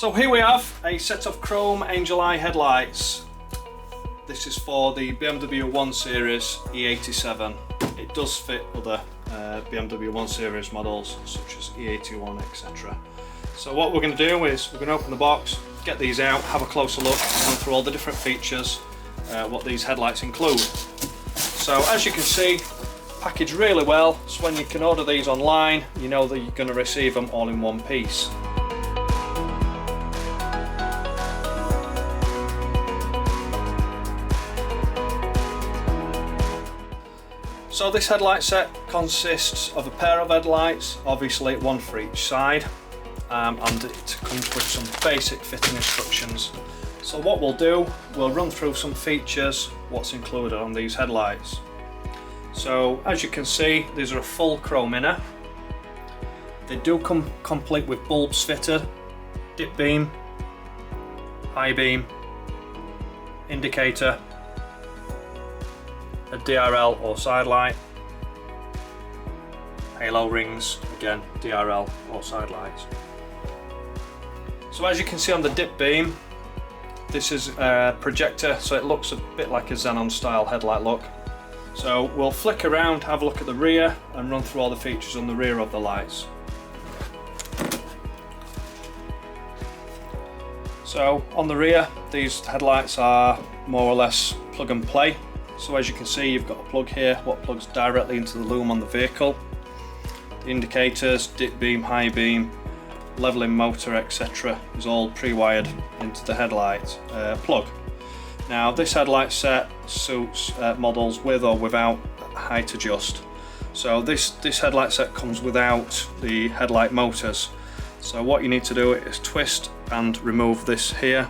So here we have a set of chrome angel eye headlights. This is for the BMW 1 Series E87. It does fit other BMW 1 Series models such as E81, etc. So what we're going to do is we're going to open the box, get these out, have a closer look, and run through all the different features, what these headlights include. So as you can see, packaged really well, so when you can order these online, you know that you're going to receive them all in one piece. So this headlight set consists of a pair of headlights, obviously one for each side, and it comes with some basic fitting instructions. So what we'll do, we'll run through some features, what's included on these headlights. So as you can see, these are a full chrome inner. They do come complete with bulbs fitted, dip beam, high beam, indicator, a DRL or side light, halo rings, again DRL or side lights. So as you can see on the dip beam, this is a projector, so it looks a bit like a Xenon style headlight look. So we'll flick around, have a look at the rear and run through all the features on the rear of the lights. So on the rear, these headlights are more or less plug and play. So as you can see, you've got a plug here, what plugs directly into the loom on the vehicle. The indicators, dip beam, high beam, leveling motor, etc. is all pre-wired into the headlight plug. Now this headlight set suits models with or without height adjust. So this headlight set comes without the headlight motors. So what you need to do is twist and remove this here,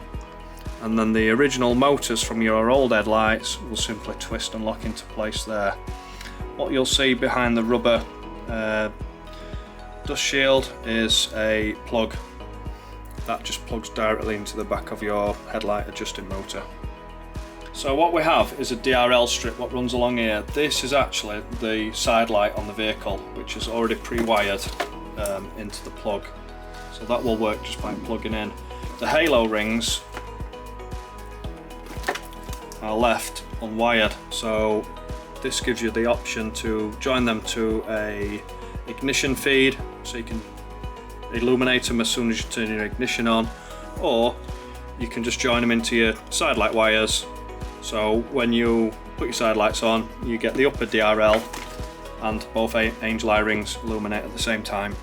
and then the original motors from your old headlights will simply twist and lock into place there. What you'll see behind the rubber dust shield is a plug that just plugs directly into the back of your headlight adjusting motor. So what we have is a DRL strip what runs along here. This is actually the side light on the vehicle, which is already pre-wired into the plug. So that will work just by plugging in. The halo rings are left unwired, so this gives you the option to join them to a ignition feed, so you can illuminate them as soon as you turn your ignition on, or you can just join them into your side light wires, so when you put your side lights on you get the upper DRL and both angel eye rings illuminate at the same time.